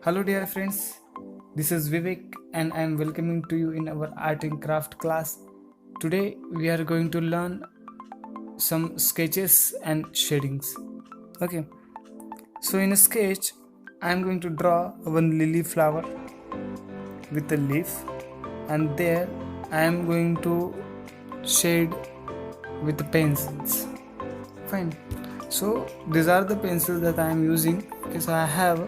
Hello, dear friends. This is Vivek, and I am welcoming to you in our art and craft class. Today, we are going to learn some sketches and shadings. Okay, so in a sketch, I am going to draw one lily flower with a leaf, and there I am going to shade with the pencils. Fine. So these are the pencils that I am using. Okay, so I have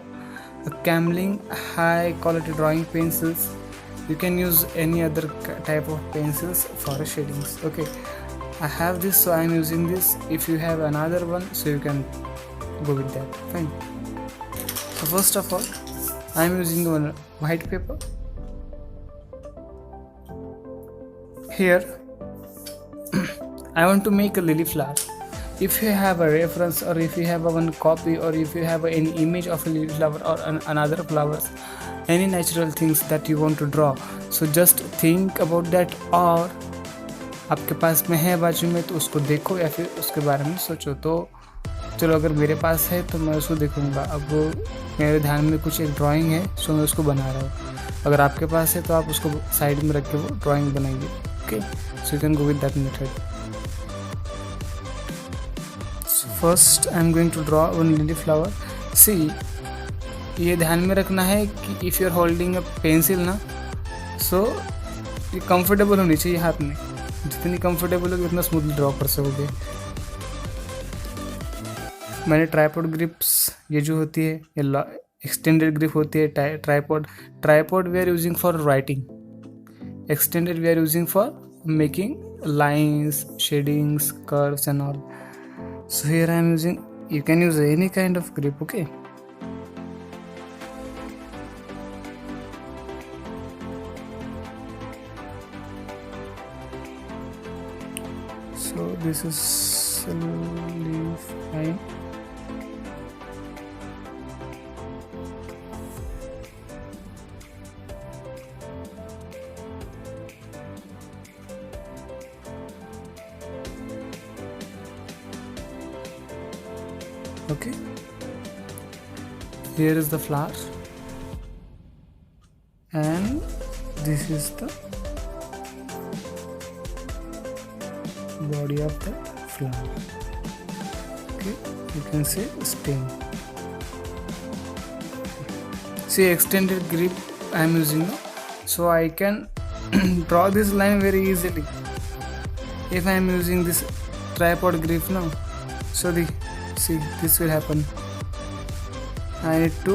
a Camlin high quality drawing pencils. You can use any other type of pencils for shadings. Okay, I have this, so I am using this. If you have another one, so you can go with that. Fine. So first of all, I am using one white paper. Here I want to make a lily flower. If you have a reference, or if you have one copy, or if you have any image of a lily flower or another flowers, any natural things that you want to draw, so just think about that. और आपके पास में है बाजू में तो उसको देखो या फिर उसके बारे में सोचो. तो चलो, अगर मेरे पास है तो मैं उसको देखूंगा. अब मेरे ध्यान में कुछ एक ड्राइंग है, सो मैं उसको बना रहा हूँ. अगर आपके पास है तो आप उसको साइड में रख के वो ड्राइंग बनाइए. Okay, so you can go with that method. First I am going to draw one lily flower. See, ये ध्यान में रखना है कि if you are holding a pencil ना, सो ये कंफर्टेबल होनी चाहिए हाथ में. जितनी कंफर्टेबल होगी उतना स्मूथली ड्रॉ कर सकोगे. मैंने ट्राइपॉड ग्रिप्स, ये जो होती है ये एक्सटेंडेड ग्रिप होती है. Tripod we are using for writing, extended we are using for making lines, shadings, curves and all. So here I am using, you can use any kind of grip. Okay, so this is leaf line. Okay, here is the flower and this is the body of the flower. Okay, you can say stem. See, extended grip I am using now, so I can draw this line very easily if I am using this tripod grip now. So see, this will happen. I need to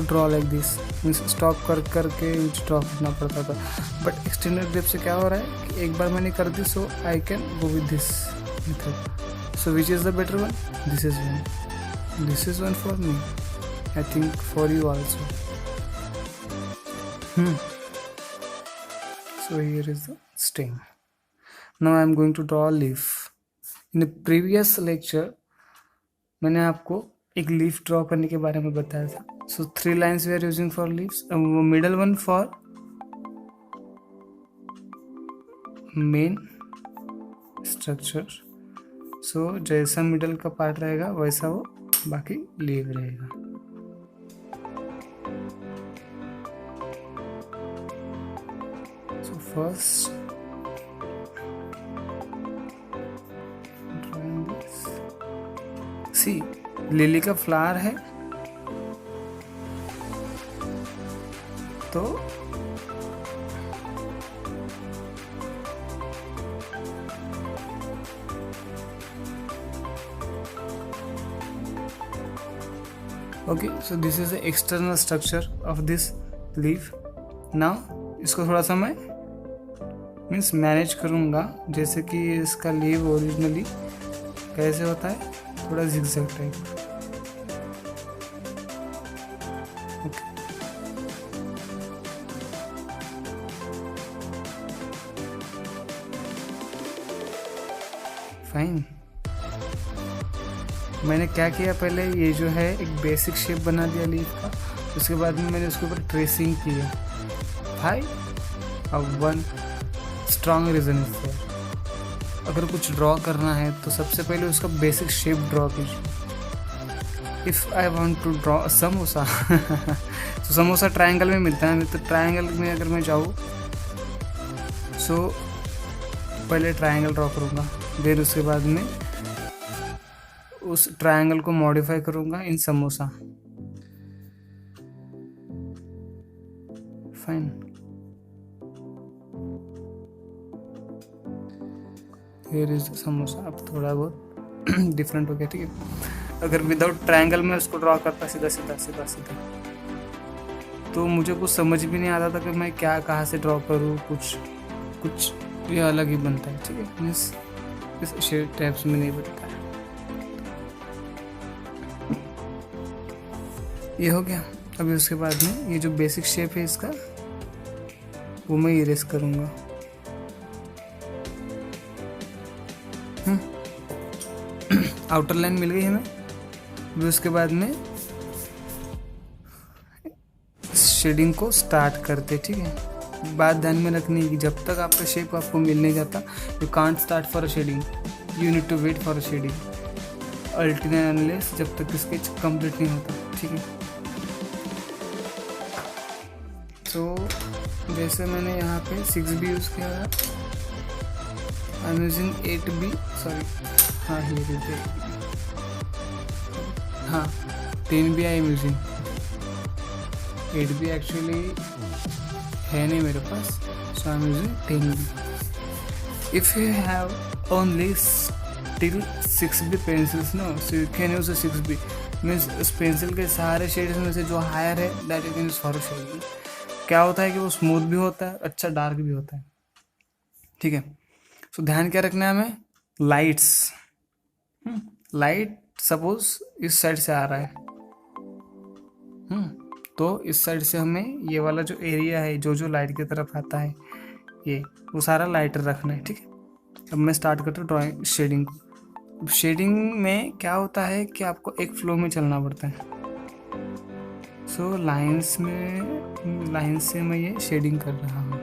draw like this, means stop करके draw करना पड़ता था. But extended grip से क्या हो रहा है कि एक बार मैंने कर दी, so I can go with this method. So which is the better one? This is one for me. I think for you also. So here is the stem. Now I am going to draw a leaf. In the previous lecture मैंने आपको एक leaf draw करने के बारे में बताया था. So 3 lines we are using for leaves. Middle one for main structure. So जैसा मिडल का पार्ट रहेगा वैसा वो बाकी लीव रहेगा. सो फर्स्ट सी, लिली का फ्लावर है तो okay, so this is the external structure of this leaf. Now इसको थोड़ा सा मैं मीन्स मैनेज करूँगा, जैसे कि इसका लीव ओरिजिनली कैसे होता है, थोड़ा zigzag टाइप. Okay, fine. मैंने क्या किया, पहले ये जो है एक बेसिक शेप बना दिया लीफ का. उसके बाद में मैंने उसके ऊपर ट्रेसिंग किया. भाई, अब one strong reason is there. अगर कुछ ड्रॉ करना है तो सबसे पहले उसका बेसिक शेप ड्रॉ कीजिए. If I want to draw samosa तो समोसा ट्रायंगल में मिलता है, तो ट्रायंगल में अगर मैं जाऊँ सो पहले ट्रायंगल ड्रॉ करूँगा, फिर उसके बाद में उस ट्रायंगल को मॉडिफाई करूँगा in samosa. Fine, here is samosa. अब थोड़ा बहुत डिफरेंट हो गया, ठीक है। अगर विदाउट ट्रायंगल में उसको ड्रॉ करता सीधा सीधा सीधा सीधा तो मुझे कुछ समझ भी नहीं आता था कि मैं क्या कहाँ से ड्रॉ करूँ, कुछ ये अलग ही बनता है, ठीक है। मीन्स इस शेड टाइप्स में नहीं बनता है। ये हो गया। अभी उसके बाद में ये जो बेसिक शेप है इसका वो मैं इरेज करूँगा। आउटर लाइन मिल गई हमें। अभी उसके बाद में शेडिंग को स्टार्ट करते, ठीक है। बात ध्यान में रखनी है कि जब तक आपका शेप आपको मिल नहीं जाता, you can't start for a shading, you need to wait for a shading until and unless, जब तक स्केच कंप्लीट नहीं होता, ठीक है। तो जैसे मैंने यहाँ पे 6B यूज़ किया है, आई एम यूजिंग 8B, सॉरी, हाँ ये देखिए, हाँ 10B I am using, 8B actually है नहीं मेरे पास, so I am using 10B। If you have only till 6B pencils no, so you can use 6B, means उस पेंसिल के सारे शेड्स में से जो हायर है that you can use for shading. क्या होता है कि वो स्मूथ भी होता है, अच्छा डार्क भी होता है, ठीक है। सो ध्यान क्या रखना है हमें, लाइट्स, लाइट सपोज इस साइड से आ रहा है, तो इस साइड से हमें ये वाला जो एरिया है जो लाइट की तरफ आता है ये वो सारा लाइटर रखना है, ठीक है। अब मैं स्टार्ट करता हूँ ड्राइंग शेडिंग को। शेडिंग में क्या होता है कि आपको एक फ्लो में चलना पड़ता है। सो लाइंस से मैं ये शेडिंग कर रहा हूँ।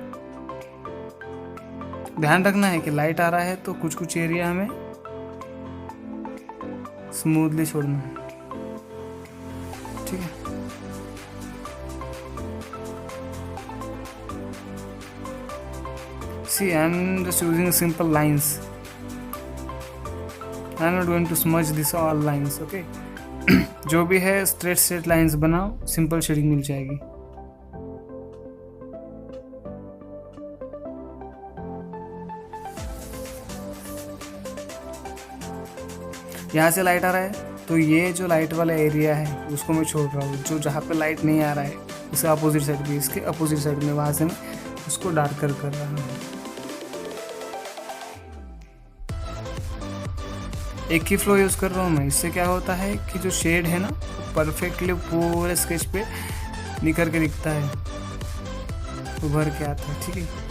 ध्यान रखना है कि लाइट आ रहा है तो कुछ एरिया हमें स्मूथली छोड़ना है, ठीक है। See, I'm just using simple lines. I'm not going to smudge this all lines, okay? जो भी है स्ट्रेट लाइंस बनाओ, सिंपल शेडिंग मिल जाएगी। यहाँ से लाइट आ रहा है तो ये जो लाइट वाला एरिया है उसको मैं छोड़ रहा हूँ। जो जहाँ पे लाइट नहीं आ रहा है इसके अपोजिट साइड भी, इसके अपोजिट साइड में, वहाँ से मैं उसको डार्कर कर रहा हूँ। एक ही फ्लो यूज़ कर रहा हूँ मैं। इससे क्या होता है कि जो शेड है ना परफेक्टली पूरे स्केच पे निखर के दिखता है, उभर के आता है, ठीक है।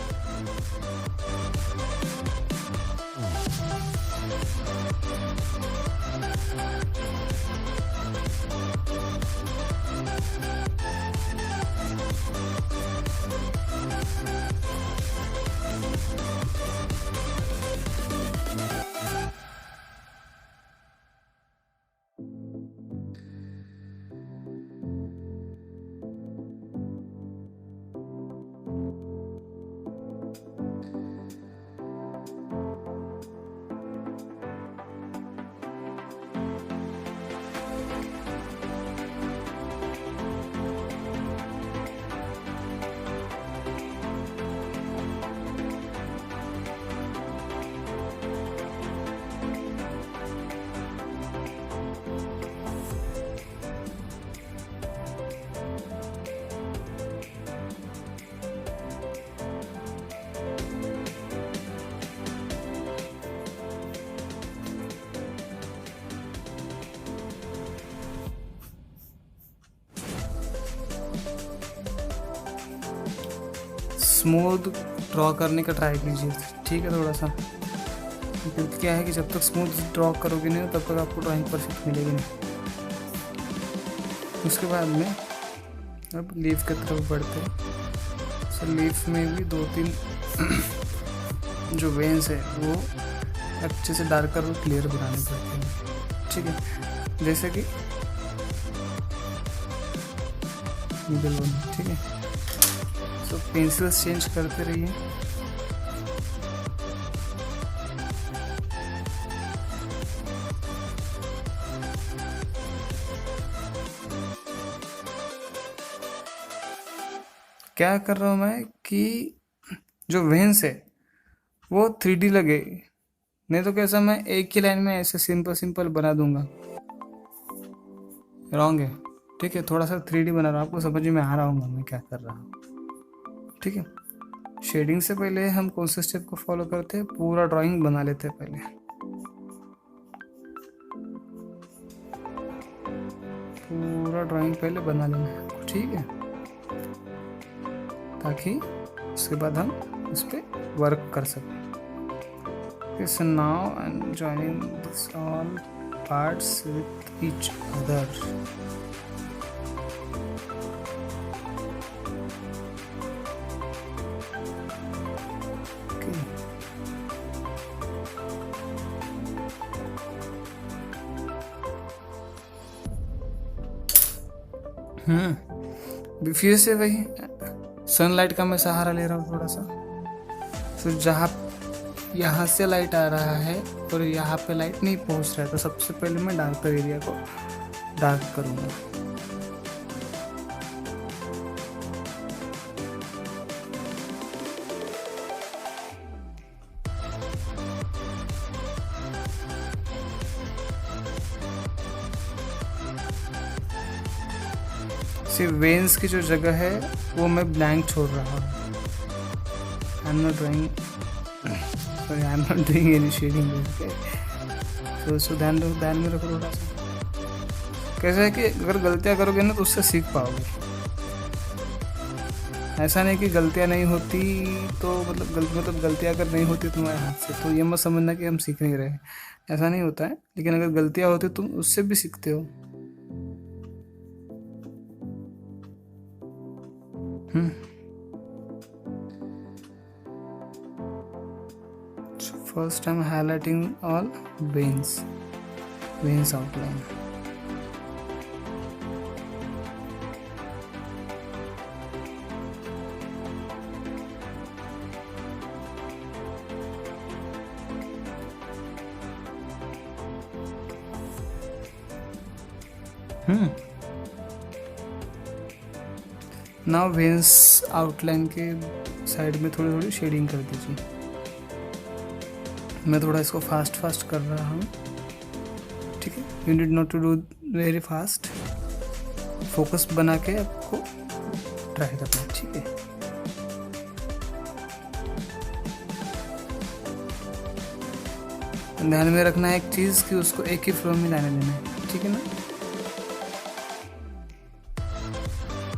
स्मूथ ड्रॉ करने का ट्राई कीजिए, ठीक है। थोड़ा सा क्योंकि क्या है कि जब तक स्मूथ ड्रॉ करोगे नहीं तब तक आपको ड्राइंग परफेक्ट मिलेगी नहीं। उसके बाद में अब लीफ की तरफ बढ़ते हैं। सो लीफ में भी 2-3 जो वेन्स है वो अच्छे से डार्कर और क्लियर बनाने पड़ते हैं, ठीक है। जैसे कि मिडिल वन, ठीक है। सो पेंसिल्स चेंज करते रहिए। क्या कर रहा हूँ मैं कि जो वेन्स है वो 3D लगे, नहीं तो कैसा मैं एक ही लाइन में ऐसे सिंपल सिंपल बना दूंगा, रॉन्ग है, ठीक है। थोड़ा सा 3D बना रहा हूँ, आपको समझ में आ रहा होगा मैं क्या कर रहा हूँ, ठीक है। शेडिंग से पहले हम कौन से स्टेप को फॉलो करते हैं, पूरा ड्राइंग बना लेते हैं पहले, पूरा ड्राइंग पहले बना लेना है, ठीक है, ताकि उसके बाद हम उस पर वर्क कर सकें। So now I'm joining this all parts with each other. Okay. फिर से वही सनलाइट का मैं सहारा ले रहा हूँ थोड़ा सा। तो जहाँ यहाँ से लाइट आ रहा है और यहाँ पे लाइट नहीं पहुँच रहा है, तो सबसे पहले मैं डार्कर एरिया को डार्क करूँगा। सिर्फ वेन्स की जो जगह है वो मैं ब्लैंक छोड़ रहा हूँ। I am not doing any shading, तो ध्यान में रखो थोड़ा सा। कैसा है कि अगर गलतियाँ करोगे ना तो उससे सीख पाओगे। ऐसा नहीं कि गलतियाँ नहीं होती तो मतलब गलतियाँ अगर नहीं होती तुम्हारे हाथ से तो ये मत समझना कि हम सीख नहीं रहे, ऐसा नहीं होता है। लेकिन अगर गलतियाँ होती तुम उससे भी सीखते हो। So first I'm highlighting all veins outline. Now veins outline के साइड में थोड़ी थोड़ी शेडिंग कर दीजिए। मैं थोड़ा इसको फास्ट कर रहा हूँ, ठीक है। You need not to do very fast, focus बना के आपको ट्राई करना है, ठीक है। ध्यान में रखना है एक चीज़ कि उसको एक ही फ्लो में लाने देना है, ठीक है ना।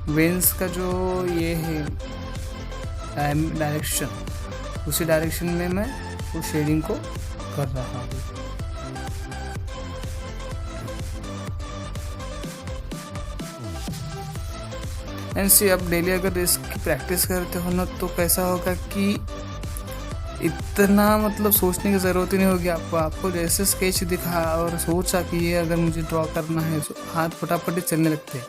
वेन्स का जो ये है डायरेक्शन, उसी डायरेक्शन में मैं वो शेडिंग को कर रहा हूँ। एंड सी अब डेली अगर इसकी प्रैक्टिस करते हो ना तो कैसा होगा कि इतना मतलब सोचने की ज़रूरत ही नहीं होगी आपको जैसे स्केच दिखा और सोचा कि ये अगर मुझे ड्रॉ करना है तो हाथ फटाफट ही चलने लगते हैं।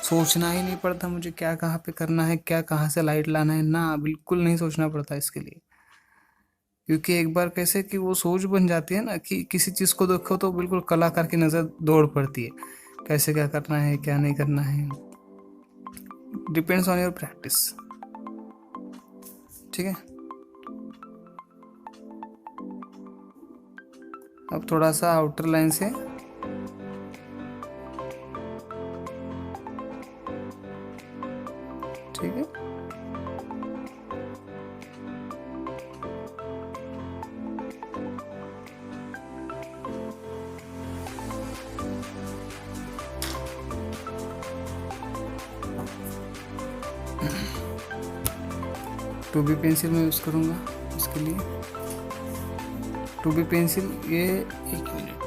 सोचना ही नहीं पड़ता मुझे क्या कहाँ पे करना है, क्या कहाँ से लाइट लाना है, ना बिल्कुल नहीं सोचना पड़ता इसके लिए। क्योंकि एक बार कैसे कि वो सोच बन जाती है ना कि किसी चीज़ को देखो तो बिल्कुल कलाकार की नज़र दौड़ पड़ती है, कैसे क्या करना है क्या नहीं करना है। डिपेंड्स ऑन योर प्रैक्टिस, ठीक है। अब थोड़ा सा आउटर लाइन से ठीक है। टू बी पेंसिल में यूज़ करूँगा इसके लिए। टू बी पेंसिल ये एक मिनट,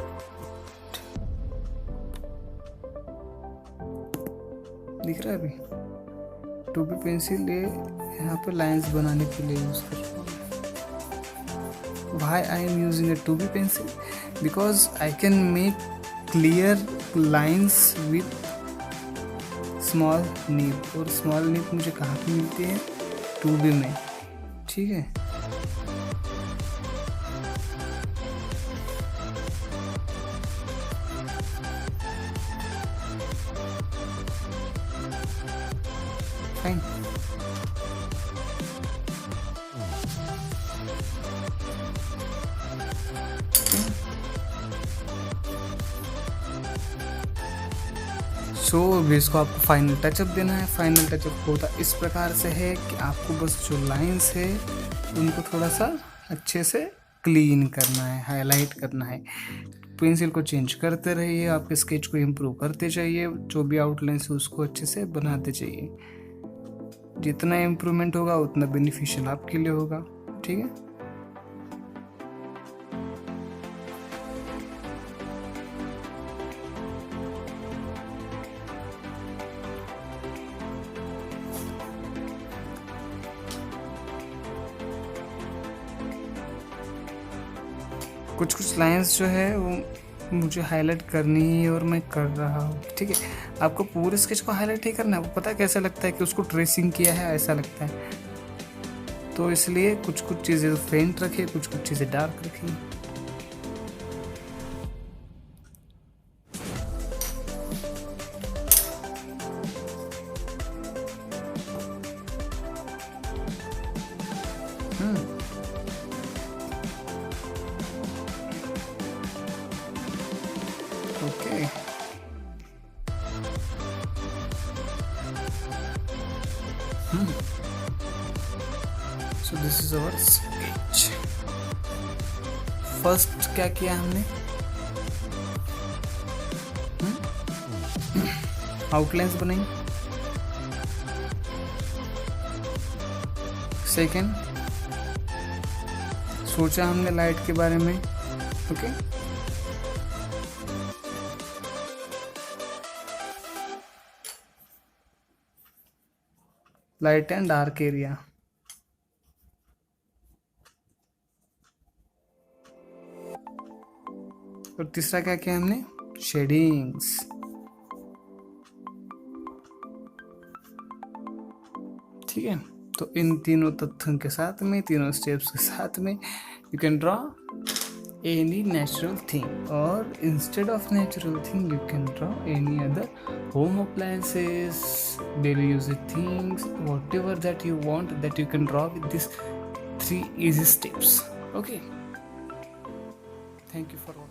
दिख रहा है अभी। टू बी पेंसिल ये यहाँ पे लाइंस बनाने के लिए यूज़ कर रहा हूँ। Why I am using a 2B pencil? Because I can make clear lines with small nib, और स्मॉल नीब मुझे कहाँ पे मिलती है, 2B में, ठीक है। फाइन, सो इसको आपको फाइनल टचअप देना है। फाइनल टचअप होता इस प्रकार से है कि आपको बस जो लाइंस है उनको थोड़ा सा अच्छे से क्लीन करना है, हाईलाइट करना है। पेंसिल को चेंज करते रहिए, आपके स्केच को इम्प्रूव करते जाइए, जो भी आउटलाइंस है उसको अच्छे से बनाते जाइए। जितना इम्प्रूवमेंट होगा उतना बेनिफिशियल आपके लिए होगा, ठीक है। कुछ कुछ लाइंस जो है वो मुझे हाईलाइट करनी है और मैं कर रहा हूँ, ठीक है। आपको पूरे स्केच को हाईलाइट नहीं करना है, वो पता है कैसा लगता है कि उसको ट्रेसिंग किया है ऐसा लगता है, तो इसलिए कुछ कुछ चीज़ें फेंट रखिए, कुछ कुछ चीज़ें डार्क रखिए। Okay. So this is our sketch. First क्या किया हमने, आउटलाइंस बनाई। सेकेंड, सोचा हमने लाइट के बारे में, okay. Light and dark area. और तीसरा क्या किया हमने, शेडिंग्स। ठीक है, तो इन तीनों तथ्यों के साथ में, तीनों स्टेप्स के साथ में you can draw any natural thing, और instead of natural thing you can draw any other home appliances, daily usage things, whatever that you want, that you can draw with these 3 easy steps. Okay, thank you for watching.